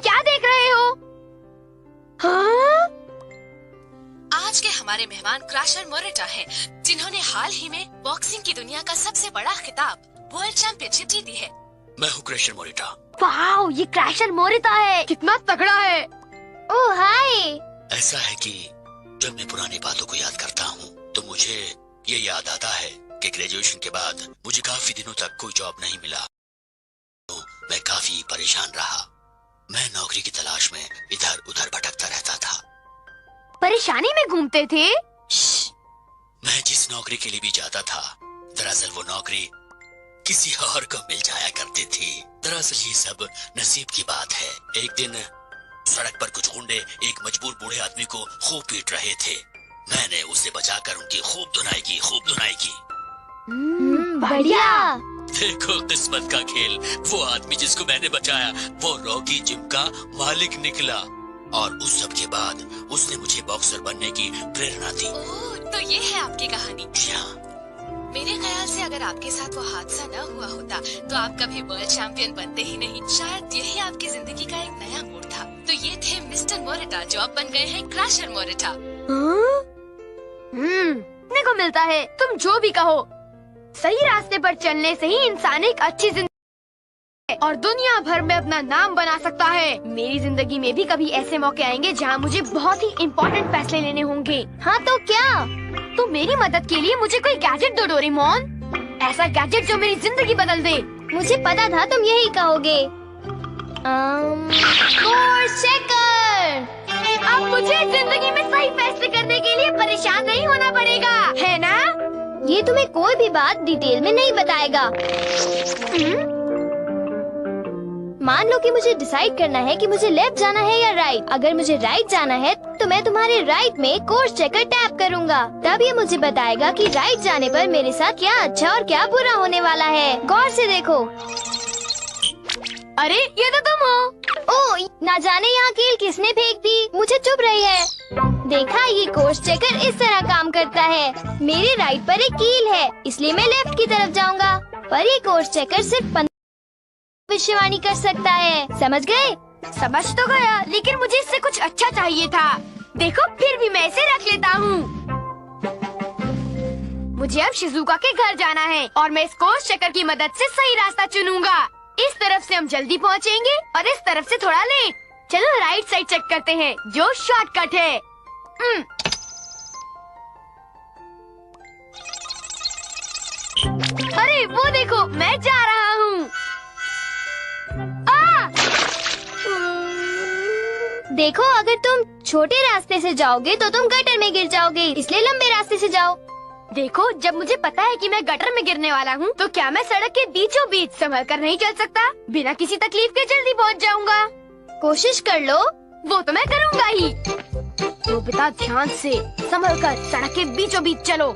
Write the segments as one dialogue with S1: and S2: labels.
S1: क्या देख रहे हो? हाँ?
S2: आज के हमारे मेहमान क्रैशर मोरेटा हैं, जिन्होंने हाल ही में बॉक्सिंग की दुनिया का सबसे बड़ा खिताब वर्ल्ड चैंपियनशिप जीती है।
S3: मैं हूँ क्रैशर मोरेटा।
S1: वाओ, ये क्रैशर मोरेटा है, कितना तगड़ा है। ओह हाय।
S3: ऐसा है कि जब मैं पुरानी बातों को याद करता हूँ तो मुझे ये याद आता है कि ग्रेजुएशन के बाद मुझे काफी दिनों तक कोई जॉब नहीं मिला, तो मैं काफी परेशान रहा। मैं नौकरी की तलाश में इधर उधर भटकता रहता था।
S1: परेशानी में घूमते थे?
S3: मैं जिस नौकरी के लिए भी जाता था, दरअसल वो नौकरी किसी और को मिल जाया करती थी। दरअसल ये सब नसीब की बात है। एक दिन सड़क पर कुछ गुंडे एक मजबूर बूढ़े आदमी को खूब पीट रहे थे। मैंने उसे बचाकर उनकी खूब धुनाई की।
S1: बढ़िया।
S3: देखो किस्मत का खेल, वो आदमी जिसको मैंने बचाया वो रॉकी जिम का मालिक निकला, और उस सब के बाद उसने मुझे बॉक्सर बनने की प्रेरणा दी।
S2: ओह, तो ये है आपकी कहानी। मेरे ख्याल से अगर आपके साथ वो हादसा न हुआ होता तो आप कभी वर्ल्ड चैंपियन बनते ही नहीं। शायद यही आपकी जिंदगी का एक नया मोड़ था। तो ये थे मिस्टर मोरेटा, जो अब बन गए हैं क्रैशर मोरेटा।
S1: देखने को मिलता है, तुम जो भी कहो, सही रास्ते पर चलने से ही इंसान एक अच्छी जिंदगी और दुनिया भर में अपना नाम बना सकता है। मेरी जिंदगी में भी कभी ऐसे मौके आएंगे जहाँ मुझे बहुत ही इम्पोर्टेंट फैसले लेने होंगे। हाँ तो क्या? तो मेरी मदद के लिए मुझे कोई गैजेट दो डोरेमोन, ऐसा गैजेट जो मेरी जिंदगी बदल दे। मुझे पता था तुम यही कहोगे। Course checker. अब मुझे जिंदगी में सही फैसले करने के लिए परेशान नहीं होना पड़ेगा, है ना? ये तुम्हें कोई भी बात डिटेल में नहीं बताएगा। मान लो कि मुझे डिसाइड करना है कि मुझे लेफ्ट जाना है या राइट। अगर मुझे राइट जाना है तो मैं तुम्हारे राइट में कोर्स चेकर टैप करूँगा। तब ये मुझे बताएगा कि राइट जाने पर मेरे साथ क्या अच्छा और क्या बुरा होने वाला है। गौर से देखो। अरे ये तो तुम हो। ओह, ना जाने यहाँ कील किसने फेंक दी, मुझे चुभ रही है। देखा, ये कोर्स चेकर इस तरह काम करता है। मेरे राइट पर एक कील है, इसलिए मैं लेफ्ट की तरफ जाऊँगा। पर ये कोर्स चेकर सिर्फ भविष्यवाणी कर सकता है। समझ गए? समझ तो गया, लेकिन मुझे इससे कुछ अच्छा चाहिए था। देखो, फिर भी मैं इसे रख लेता हूँ। मुझे अब शिजुका के घर जाना है और मैं इस कोर्स चेकर की मदद से सही रास्ता चुनूंगा। इस तरफ से हम जल्दी पहुँचेंगे और इस तरफ से थोड़ा लेट। चलो राइट साइड चेक करते हैं, जो शॉर्टकट है। अरे वो देखो, मैं जा रहा हूँ। देखो, अगर तुम छोटे रास्ते से जाओगे तो तुम गटर में गिर जाओगे, इसलिए लंबे रास्ते से जाओ। देखो, जब मुझे पता है कि मैं गटर में गिरने वाला हूँ, तो क्या मैं सड़क के बीचों बीच संभल कर नहीं चल सकता? बिना किसी तकलीफ के जल्दी पहुँच जाऊँगा। कोशिश कर लो। वो तो मैं करूँगा ही। तो बेटा ध्यान से संभल कर सड़क के बीचों बीच चलो।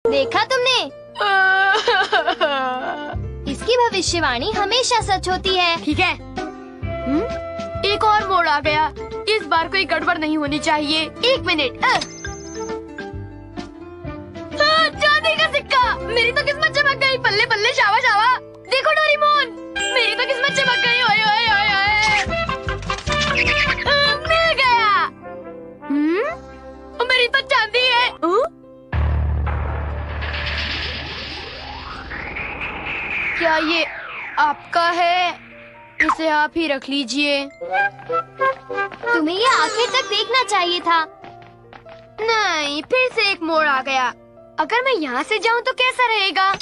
S1: देखा तुमने? इसकी भविष्यवाणी हमेशा सच होती है। ठीक है। एक और मोड़ आ गया। इस बार कोई गड़बड़ नहीं होनी चाहिए। 1 मिनट। चांदी का सिक्का। मेरी तो किस्मत चमक गई। बल्ले बल्ले, शावा शावा। देखो डोरेमोन, मेरी तो किस्मत चमक गई। ओए ओए ओए ओए। मिल गया। मेरी तो चांदी है। क्या ये आपका है? इसे आप ही रख लीजिए। तुम्हें ये आखिर तक देखना चाहिए था। नहीं, फिर से एक मोड़ आ गया। अगर मैं यहाँ से जाऊँ तो कैसा रहेगा?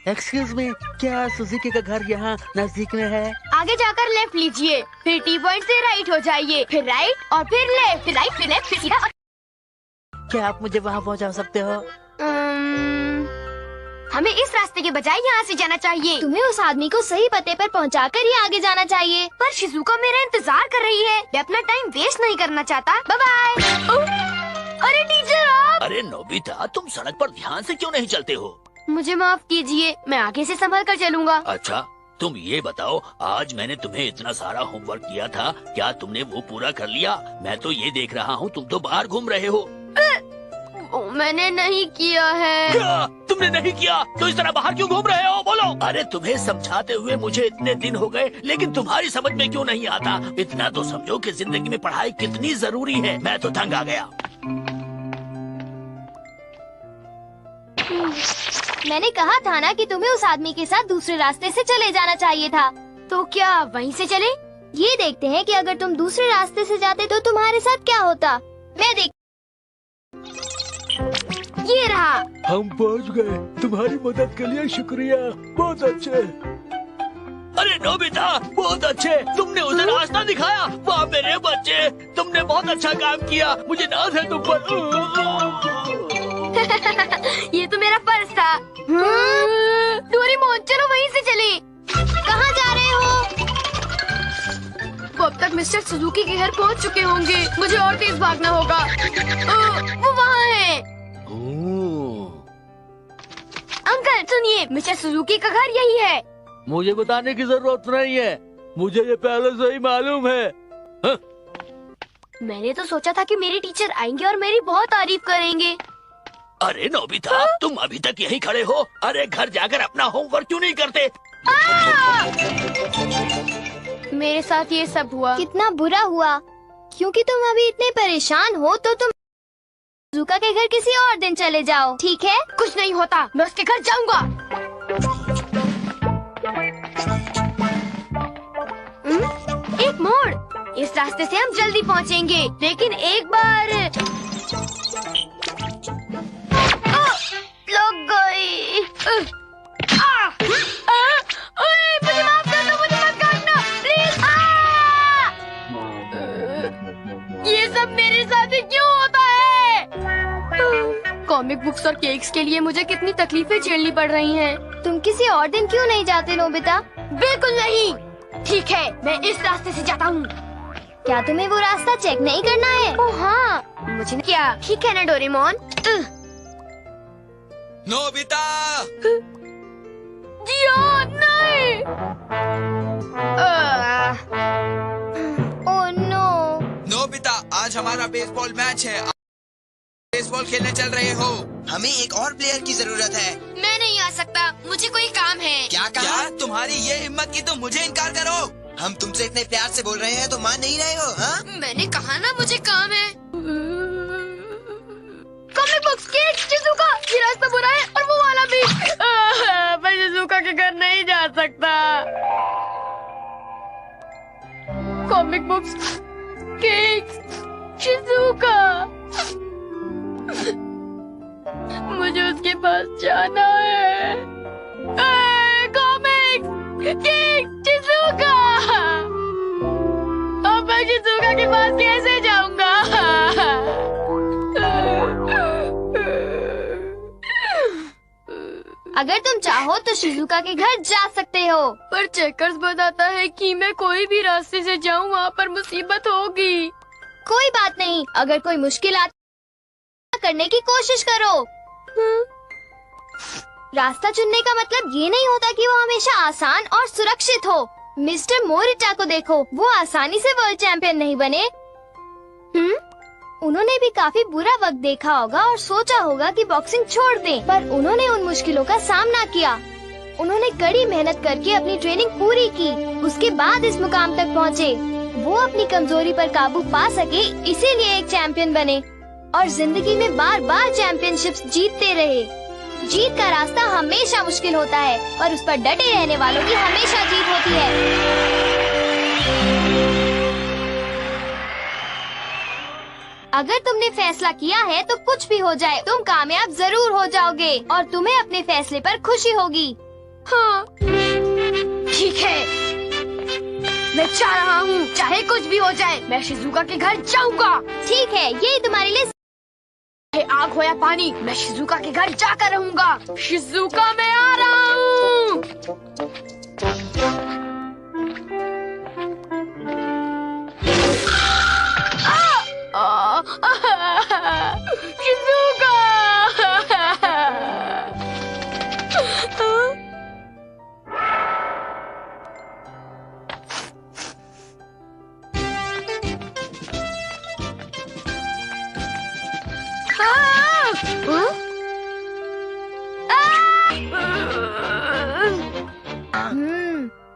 S4: एक्सक्यूज मी, क्या सुजुकी का घर यहाँ नजदीक में है?
S1: आगे जाकर लेफ्ट लीजिए, फिर टी पॉइंट से राइट हो जाइए, फिर राइट और फिर लेफ्ट, फिर राइट, फिर लेफ्ट, फिर सीधा।
S4: क्या आप मुझे वहाँ पहुँचा सकते हो?
S1: हमें इस रास्ते के बजाय यहाँ से जाना चाहिए। तुम्हें उस आदमी को सही पते पर पहुँचाकर ही आगे जाना चाहिए। पर शिजुका मेरा इंतजार कर रही है। मैं अपना टाइम वेस्ट नहीं करना चाहता। Bye bye. अरे टीचर आप।
S3: अरे नोबिता, तुम सड़क पर ध्यान से क्यों नहीं चलते हो?
S1: मुझे माफ कीजिए, मैं आगे से संभल कर चलूंगा।
S3: अच्छा, तुम ये बताओ, आज मैंने तुम्हें इतना सारा होमवर्क किया था, क्या तुमने वो पूरा कर लिया? मैं तो ये देख रहा हूँ तुम तो बाहर घूम रहे हो।
S1: मैंने नहीं किया है।
S3: क्या तुमने नहीं किया तो इस तरह बाहर क्यों घूम रहे हो? बोलो। अरे तुम्हें समझाते हुए मुझे इतने दिन हो गए, लेकिन तुम्हारी समझ में क्यों नहीं आता? इतना तो समझो कि जिंदगी में पढ़ाई कितनी जरूरी है। मैं तो तंग आ गया।
S5: मैंने कहा था ना कि तुम्हें उस आदमी के साथ दूसरे रास्ते से चले जाना चाहिए था।
S1: तो क्या वहीं से चले?
S5: ये देखते हैं कि अगर तुम दूसरे रास्ते से जाते तो तुम्हारे साथ क्या होता। मैं देख
S1: ये रहा।
S4: हम पहुंच गए। तुम्हारी मदद के लिए शुक्रिया। बहुत अच्छे।
S3: अरे नोबिता, बहुत अच्छे। तुमने उसे रास्ता दिखाया। वाह मेरे बच्चे, तुमने बहुत अच्छा काम किया। मुझे नाज है तुम पर।
S1: ये तो मेरा पर्स था। डोरेमोन चलो वहीं से चले।
S5: कहाँ जा रहे हो?
S1: वो अब तक मिस्टर सुजुकी के घर पहुंच चुके होंगे। मुझे और तेज भागना होगा। वो वहाँ है। अंकल सुनिए, मिस्टर सुजुकी का घर यही है।
S4: मुझे बताने की जरूरत नहीं है, मुझे ये पहले से ही मालूम है। हाँ?
S1: मैंने तो सोचा था कि मेरे टीचर आएंगे और मेरी बहुत तारीफ करेंगे।
S3: अरे नोबिता, तुम अभी तक यहीं खड़े हो? अरे घर जाकर अपना होमवर्क क्यों नहीं करते?
S1: मेरे साथ ये सब हुआ।
S5: कितना बुरा हुआ। क्योंकि तुम अभी इतने परेशान हो तो तुम सुजुका के घर किसी और दिन चले जाओ, ठीक है?
S1: कुछ नहीं होता, मैं उसके घर जाऊंगा। एक मोड़। इस रास्ते से हम जल्दी पहुंचेंगे, लेकिन एक बार लग गई। मुझे माफ कर दो, मुझे मत काटना प्लीज। ये सब मेरे साथ ही क्यों होता है? कॉमिक बुक्स और केक्स के लिए मुझे कितनी तकलीफें झेलनी पड़ रही हैं।
S5: तुम किसी और दिन क्यों नहीं जाते नोबिता?
S1: बिल्कुल नहीं। ठीक है, मैं इस रास्ते से जाता हूँ।
S5: क्या तुम्हें वो रास्ता चेक नहीं करना है?
S1: ओह हाँ, मुझे क्या। ठीक है ना डोरेमोन।
S6: नोबिता!
S1: जियो नहीं।
S5: Oh no.
S6: नोबिता, आज हमारा बेसबॉल मैच है। बेसबॉल खेलने चल रहे हो?
S7: हमें एक और प्लेयर की जरूरत है।
S2: मैं नहीं आ सकता, मुझे कोई काम है।
S7: क्या कहा?
S6: क्या तुम्हारी ये हिम्मत की तुम मुझे इनकार करो?
S7: हम तुमसे इतने प्यार से बोल रहे हैं तो मान नहीं रहे हो? हाँ?
S2: मैंने कहा ना मुझे काम है।
S1: कॉमिक बुक्स, केक, शिजुका, ये रास्ता बुरा है और वो वाला भी। मैं शिजुका के घर नहीं जा सकता। कॉमिक बुक्स, केक, शिजुका, मुझे उसके पास जाना है। Comics, cake, Shizuka. अब मैं शिजुका के पास कैसे जाऊंगा?
S5: अगर तुम चाहो तो शिजुका के घर जा सकते हो।
S1: पर चेकर्स बताता है कि मैं कोई भी रास्ते से जाऊं वहाँ पर मुसीबत होगी।
S5: कोई बात नहीं, अगर कोई मुश्किल आती करने की कोशिश करो। रास्ता चुनने का मतलब ये नहीं होता कि वो हमेशा आसान और सुरक्षित हो। मिस्टर मोरिटा को देखो, वो आसानी से वर्ल्ड चैंपियन नहीं बने। उन्होंने भी काफी बुरा वक्त देखा होगा और सोचा होगा कि बॉक्सिंग छोड़ दें, पर उन्होंने उन मुश्किलों का सामना किया। उन्होंने कड़ी मेहनत करके अपनी ट्रेनिंग पूरी की, उसके बाद इस मुकाम तक पहुँचे। वो अपनी कमजोरी पर काबू पा सके, इसीलिए एक चैंपियन बने और जिंदगी में बार बार चैंपियनशिप्स जीतते रहे। जीत का रास्ता हमेशा मुश्किल होता है, पर उस पर डटे रहने वालों की हमेशा जीत होती है। अगर तुमने फैसला किया है तो कुछ भी हो जाए तुम कामयाब जरूर हो जाओगे और तुम्हें अपने फैसले पर खुशी होगी।
S1: हाँ ठीक है, मैं चाह रहा हूँ, चाहे कुछ भी हो जाए मैं शिजुका के घर जाऊंगा।
S5: ठीक है, यही तुम्हारे लिए
S1: चाहे आग हो या पानी, मैं शिजुका के घर जाकर रहूंगा। शिजुका मैं आ रहा हूँ। शिजुका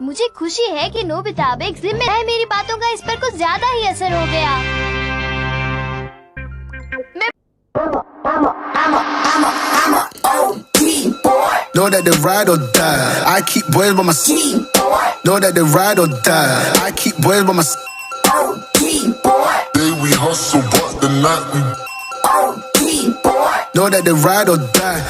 S5: मुझे खुशी है कि नोबिता अब एक जिम्मेदार है। मेरी बातों का इस पर कुछ ज्यादा ही असर हो गया।
S8: Know that they ride or die. I keep boys by my side. Know that they ride or die. I keep boys by my side.
S9: Day we hustle, but the night we
S8: Know that they ride or die.